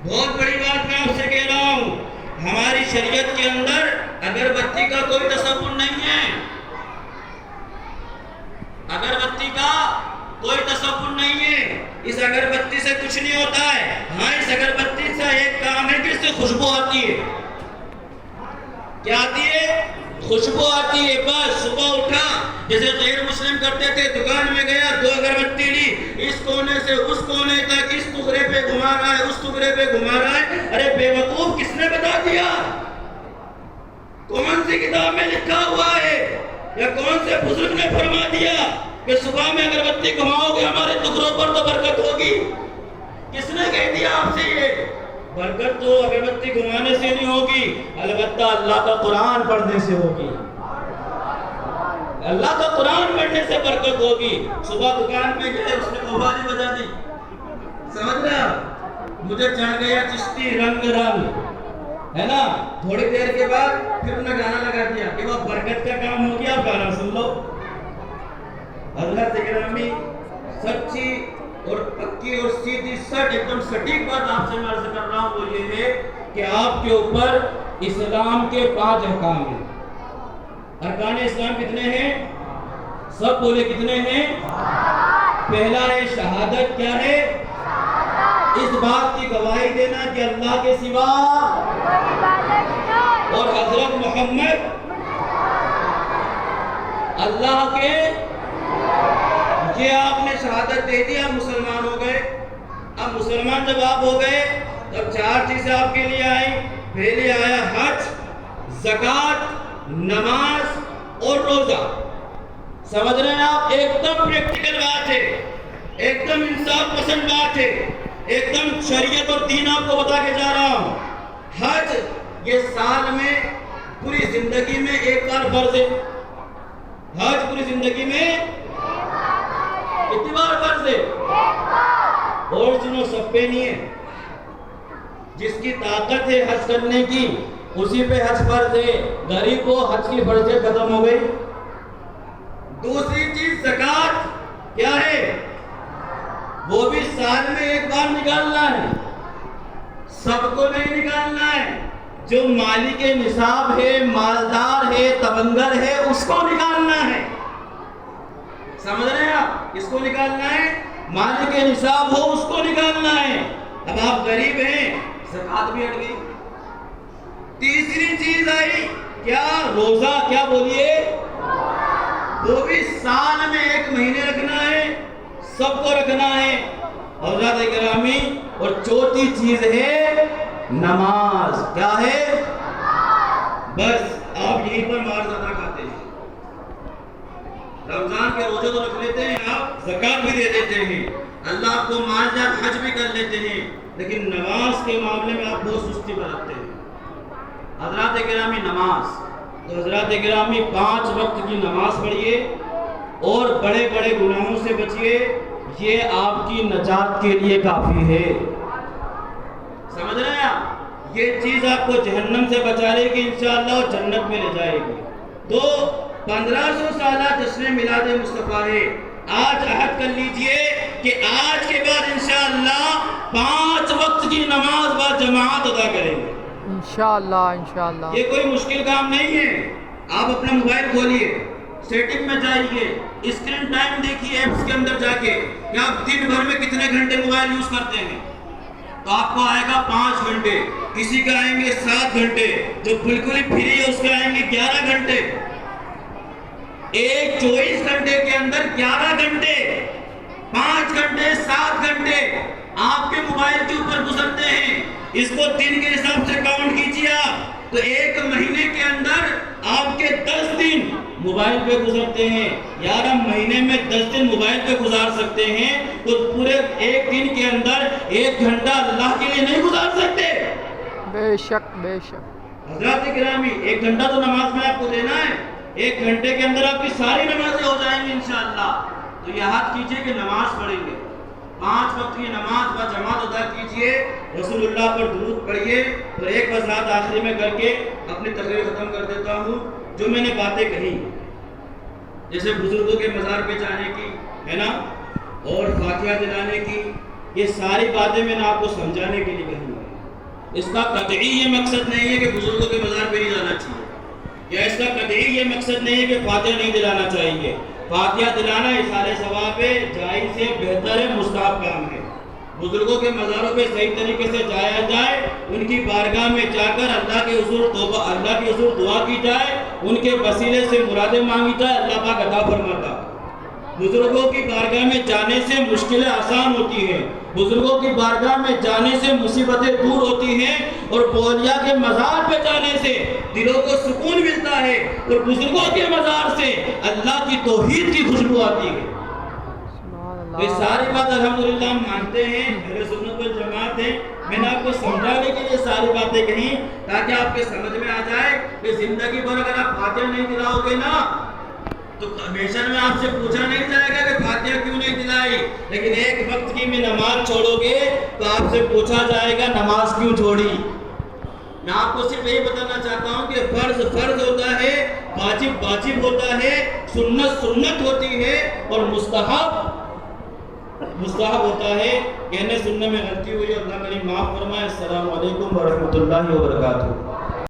بہت بڑی بات میں آپ سے کہہ رہا ہوں، ہماری شریعت کے اندر اگربتی کا کوئی تصور نہیں ہے، اگربتی کا کوئی تصور نہیں ہے، اس اگربتی سے کچھ نہیں ہوتا ہے۔ ہاں، اس اگربتی سے ایک کام ہے کہ اس سے خوشبو آتی ہے۔ کیا آتی ہے؟ خوشبو آتی ہے۔ بس صبح اٹھا، جیسے غیر مسلم کرتے تھے، دکان میں گیا، 2 اگربتی لی، اس کونے سے اس کونے تک، اس ٹکڑے پہ گھما رہا ہے، اس ٹکڑے پہ گھما رہا ہے۔ ارے بے وقوف، کس نے بتا دیا؟ کون سی کتاب میں لکھا ہوا ہے یا کون سے بزرگ نے فرما دیا کہ صبح میں اگربتی گھماؤ گے ہمارے ٹکڑوں پر تو برکت ہوگی؟ کس نے کہہ دیا آپ سے یہ؟ برکت تو اگربتی گھمانے سے نہیں ہوگی، البتہ اللہ کا قرآن پڑھنے سے ہوگی۔ اللہ کا قرآن پڑھنے سے برکت ہوگی۔ صبح دکان میں گئے، اس نے قوالی بجا دی، سمجھ رہا؟ مجھے چڑھ گیا چشتی رنگ رنگ، ہے نا؟ تھوڑی دیر کے بعد پھر انہیں گانا لگا دیا کہ وہ برکت کا کام ہو گیا، گانا سن لو۔ حضرت گرامی، سچی اور پکی اور سیدھی سچ ایک دم سٹیک بات آپ سے میں عرض کر رہا ہوں، وہ یہ ہے کہ آپ کے اوپر اسلام کے 5 احکام ہیں۔ ارکان اسلام کتنے ہیں؟ سب بولے کتنے ہیں؟ پہلا ہے شہادت۔ کیا ہے؟ اس بات کی گواہی دینا کہ اللہ کے سوا اور حضرت محمد اللہ کے، یہ آپ نے شہادت دے دی، آپ مسلمان ہو گئے۔ اب مسلمان جب آپ ہو گئے تب 4 چیزیں آپ کے لیے آئیں۔ پہلے آیا حج، زکوٰۃ، نماز اور روزہ۔ سمجھ رہے ہیں آپ؟ ایک دم پریکٹیکل بات ہے، ایک دم انصاف پسند بات ہے، ایک دم شریعت اور دین آپ کو بتا کے جا رہا ہوں۔ حج یہ سال میں پوری زندگی میں ایک بار فرض ہے۔ حج پوری زندگی میں کتنی بار فرض ہے؟ اور سنو، سب پہ نہیں ہے۔ جس کی طاقت ہے حج کرنے کی اسی پہ حج فرض ہے، غریب کو حج کی فرضیں ختم ہو گئی۔ دوسری چیز زکوٰۃ، کیا ہے؟ وہ بھی سال میں ایک بار نکالنا ہے، سب کو نہیں نکالنا ہے۔ جو مالک نصاب ہے، مالدار ہے، تبنگر ہے، اس کو نکالنا ہے۔ سمجھ رہے ہیں آپ؟ اس کو نکالنا ہے، مالک نصاب ہو اس کو نکالنا ہے۔ اب آپ غریب ہیں، زکوٰۃ بھی ہٹ گئی۔ تیسری چیز آئی کیا؟ روزہ۔ کیا بولیے؟ وہ بھی سال میں 1 مہینے رکھنا ہے، سب کو رکھنا ہے۔ حضرات گرامی، اور چوتھی چیز ہے نماز۔ کیا ہے؟ بس آپ یہیں پر مار زیادہ کھاتے ہیں۔ رمضان کے روزے تو رکھ لیتے ہیں آپ، زکوٰۃ بھی دے دیتے ہیں، اللہ آپ کو مال جات حج بھی کر لیتے ہیں، لیکن نماز کے معاملے میں آپ بہت سستی برتتے ہیں۔ حضرات گرامی، نماز تو حضرات گرامی 5 وقت کی نماز پڑھیے اور بڑے بڑے گناہوں سے بچیے، یہ آپ کی نجات کے لیے کافی ہے۔ سمجھ رہے ہیں آپ؟ یہ چیز آپ کو جہنم سے بچا لے گی انشاءاللہ، اور جنت میں لے جائے گی۔ تو 1500 سالہ جشن میلاد مصطفیٰ ہے۔ آج عہد کر لیجئے کہ آج کے بعد انشاءاللہ 5 وقت کی نماز با جماعت ادا کریں گے انشاءاللہ۔ انشاءاللہ یہ کوئی مشکل کام نہیں ہے۔ آپ اپنا موبائل کھولیے، سیٹنگ میں جائیے، اسکرین ٹائم دیکھیے ایپس کے اندر جا کے کہ آپ دن بھر میں کتنے گھنٹے موبائل یوز کرتے ہیں، تو آپ کو آئے گا 5 گھنٹے، کسی کا آئیں گے 7 گھنٹے، جو بالکل ہی فری ہے اس کا آئیں گے 11 گھنٹے۔ ایک 24 گھنٹے کے اندر 11 گھنٹے، 5 گھنٹے، 7 گھنٹے آپ کے موبائل کے اوپر گزرتے ہیں۔ اس کو دن کے حساب سے کاؤنٹ کیجیے آپ، تو ایک مہینے کے اندر آپ کے 10 دن موبائل پہ گزرتے ہیں۔ یار ہم مہینے میں 10 دن موبائل پہ گزار سکتے ہیں، تو پورے ایک دن کے اندر 1 گھنٹہ اللہ کے لیے نہیں گزار سکتے؟ بے شک، بے شک۔ حضرات گرامی، 1 گھنٹہ تو نماز میں آپ کو دینا ہے، 1 گھنٹے کے اندر آپ کی ساری نمازیں ہو جائیں گی انشاءاللہ۔ تو یہ یاد کیجئے کہ نماز پڑھیں گے، 5 وقت کی نماز با جماعت ادا کیجئے، رسول اللہ پر درود پڑھیے۔ تو ایک وضاحت آخری میں کر کے اپنی تقریر ختم کر دیتا ہوں۔ جو میں نے باتیں کہی، جیسے بزرگوں کے مزار پہ جانے کی ہے نا، اور فاتحہ دلانے کی، یہ ساری باتیں میں نے آپ کو سمجھانے کے لیے کہی ہیں۔ اس کا قطعی یہ مقصد نہیں ہے کہ بزرگوں کے مزار پہ نہیں جانا چاہیے، یا اس کا قطعی یہ مقصد نہیں ہے کہ فاتحہ نہیں دلانا چاہیے۔ فاتحہ دلانا اِیصال ثواب ہے، جائز ہے، بہتر ہے، مستحب کام ہے۔ بزرگوں کے مزاروں پہ صحیح طریقے سے جایا جائے، ان کی بارگاہ میں جا کر اللہ کے حضور دعا کی جائے، ان کے وسیلے سے مرادیں مانگی جائے، اللہ پاک عطا فرماتا۔ بزرگوں کی بارگاہ میں جانے سے مشکلیں آسان ہوتی ہیں، بزرگوں کی بارگاہ میں جانے سے مصیبتیں دور ہوتی ہیں، اور بولیا کے مزار پہ جانے سے دلوں کو سکون ملتا ہے، اور بزرگوں کے مزار سے اللہ کی توحید کی خوشبو آتی ہے۔ یہ ساری بات الحمدللہ ہم مانتے ہیں، اہل سنت والجماعت ہیں۔ میں نے آپ کو سمجھانے کے لیے ساری باتیں کہیں تاکہ آپ کے سمجھ میں آ جائے کہ زندگی بھر اگر آپ فاتحہ نہیں دلاؤ گے نا تو ہمیشہ میں آپ سے پوچھا نہیں جائے گا کہ فاتحہ کیوں نہیں دلائی، لیکن ایک وقت کی میں نماز چھوڑو گے تو آپ سے پوچھا جائے گا نماز کیوں چھوڑی۔ میں آپ کو صرف یہی بتانا چاہتا ہوں کہ فرض فرض ہوتا ہے، واجب واجب ہوتا ہے، سنت سنت ہوتی ہے، اور مستحب ہوتا ہے۔ کہنے سننے میں غلطی ہوئی، اللہ میری معاف فرمائے۔ السلام علیکم ورحمۃ اللہ وبرکاتہ۔